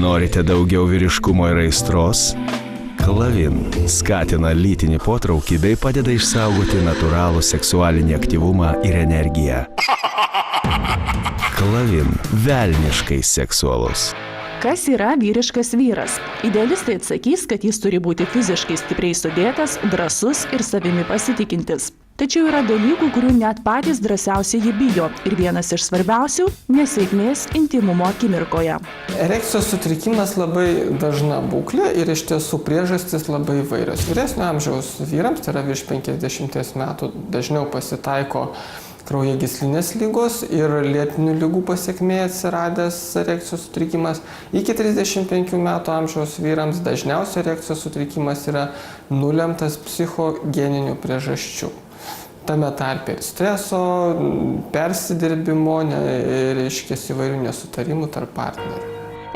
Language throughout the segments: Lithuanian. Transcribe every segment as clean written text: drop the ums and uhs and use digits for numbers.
Norite daugiau vyriškumo ir aistros? Klavin skatina lytinį potraukį bei padeda išsaugoti natūralų seksualinį aktyvumą ir energiją. Klavin velniškai seksualus. Kas yra vyriškas vyras? Idealistai atsakys, kad jis turi būti fiziškai stipriai sudėtas, drąsus ir savimi pasitikintis. Tačiau yra dalykų, kurių net patys drąsiausiai jį bijo. Ir vienas iš svarbiausių – nesėkmės intymumo akimirkoje. Erekcijos sutrikimas labai dažna būklė ir iš tiesų priežastys labai įvairios. Vyresnio amžiaus vyrams, tai yra virš 50 metų, dažniau pasitaiko kraujagyslinės ligos ir lėtinių ligų pasekmė atsiradęs erekcijos sutrikimas. Iki 35 metų amžiaus vyrams dažniausiai erekcijos sutrikimas yra nulemtas psichogeninių priežasčių. Tame tarpe ir streso, persidirbimo, įvairių nesutarimų tarp partnerių.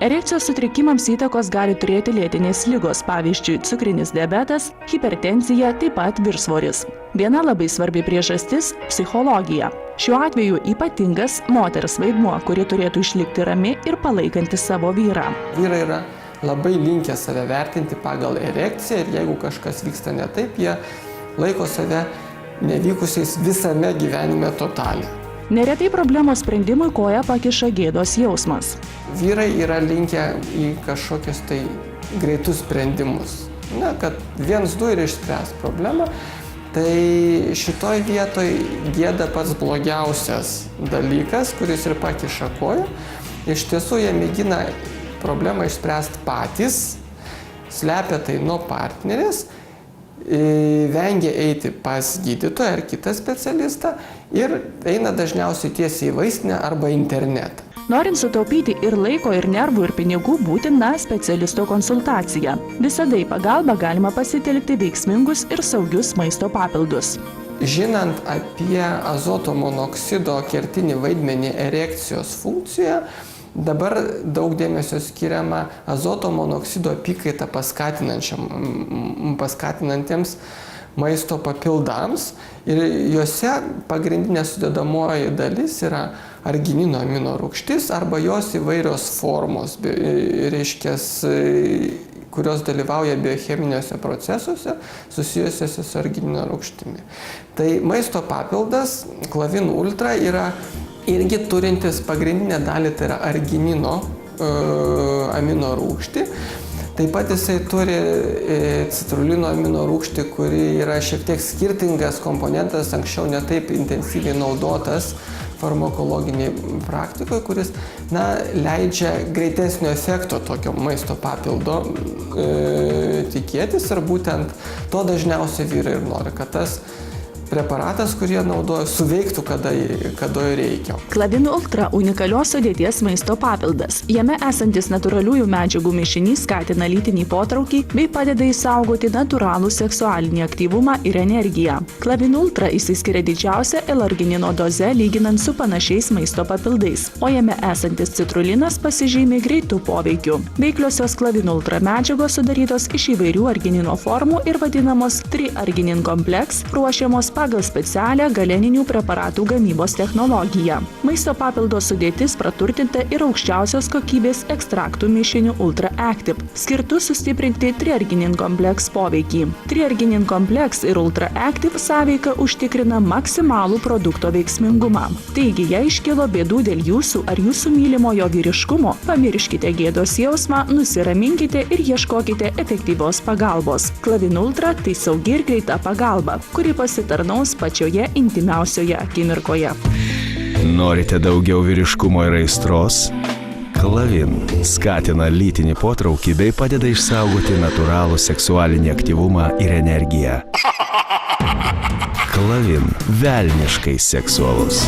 Erekcijos sutrikimams įtakos gali turėti lėtinės ligos, pavyzdžiui, cukrinis diabetas, hipertenzija, taip pat viršsvoris. Viena labai svarbi priežastis – psichologija. Šiuo atveju ypatingas moters vaidmuo, kuri turėtų išlikti rami ir palaikanti savo vyrą. Vyrai yra labai linkę save vertinti pagal erekciją ir jeigu kažkas vyksta ne taip, jie laiko save nevykusiais visame gyvenime totaliai. Neretai problemos sprendimui koją pakiša gėdos jausmas. Vyrai yra linkę į kažkokius tai greitus sprendimus. Kad 1-2 ir išspręs problemą, tai šitoj vietoj gėda pats blogiausias dalykas, kuris ir pakiša koją. Iš tiesų jie mėgina problemą išspręsti patys, slepia tai nuo partnerės, vengia eiti pas gydytoją ar kitą specialistą ir eina dažniausiai tiesiai į vaistinę arba internetą. Norint sutaupyti ir laiko, ir nervų, ir pinigų, būtina specialisto konsultacija. Visada į pagalbą galima pasitelkti veiksmingus ir saugius maisto papildus. Žinant apie azoto monoksido kertinį vaidmenį erekcijos funkcijoje, dabar daug dėmesio skiriama azoto monoksido apykaitą paskatinantiems maisto papildams ir juose pagrindinė sudedamoji dalis yra arginino aminorūgštis arba jos įvairios formos, kurios dalyvauja biocheminiuose procesuose susijusiuose su arginino rūgštimi. Tai maisto papildas Klavin Ultra yra irgi turintis pagrindinę dalį, tai yra arginino aminorūgštį. Taip pat jisai turi citrulino aminorūgštį, kuri yra šiek tiek skirtingas komponentas, anksčiau netaip intensyviai naudotas farmakologiniai praktikoje, kuris leidžia greitesnio efekto tokio maisto papildo tikėtis ir būtent to dažniausiai vyrai ir nori, kad tas preparatas, kurie naudoja, suveiktų, kada reikia. Klavin Ultra unikalios sudėties maisto papildas. Jame esantis natūraliųjų medžiagų mišinys skatina lytinį potraukį bei padeda išsaugoti natūralų seksualinį aktyvumą ir energiją. Klavin Ultra išsiskiria didžiausia L-arginino doze lyginant su panašiais maisto papildais, o jame esantis citrulinas pasižymi greitų poveikių. Veikliosios Klavin Ultra medžiagos sudarytos iš įvairių arginino formų ir vadinamos triarginin kompleks, ruošiamos pagal specialią galeninių preparatų gamybos technologiją. Maisto papildo sudėtis praturtinta ir aukščiausios kokybės ekstraktų mišinių Ultra Active, skirtų sustiprinti triarginin kompleks poveikį. Triarginin kompleks ir Ultra Active sąveika užtikrina maksimalų produkto veiksmingumą. Taigi, jei iškilo bėdų dėl jūsų ar jūsų mylimojo vyriškumo, pamirškite gėdos jausmą, nusiraminkite ir ieškokite efektyvios pagalbos. Klavin Ultra tai saugi ir greita pagalba, kuri pasitarnaus pačioje intimiausioje akimirkoje. Norite daugiau vyriškumo ir aistros? Klavin skatina lytinį potraukį bei padeda išsaugoti natūralų seksualinį aktyvumą ir energiją. Klavin velniškai seksualus.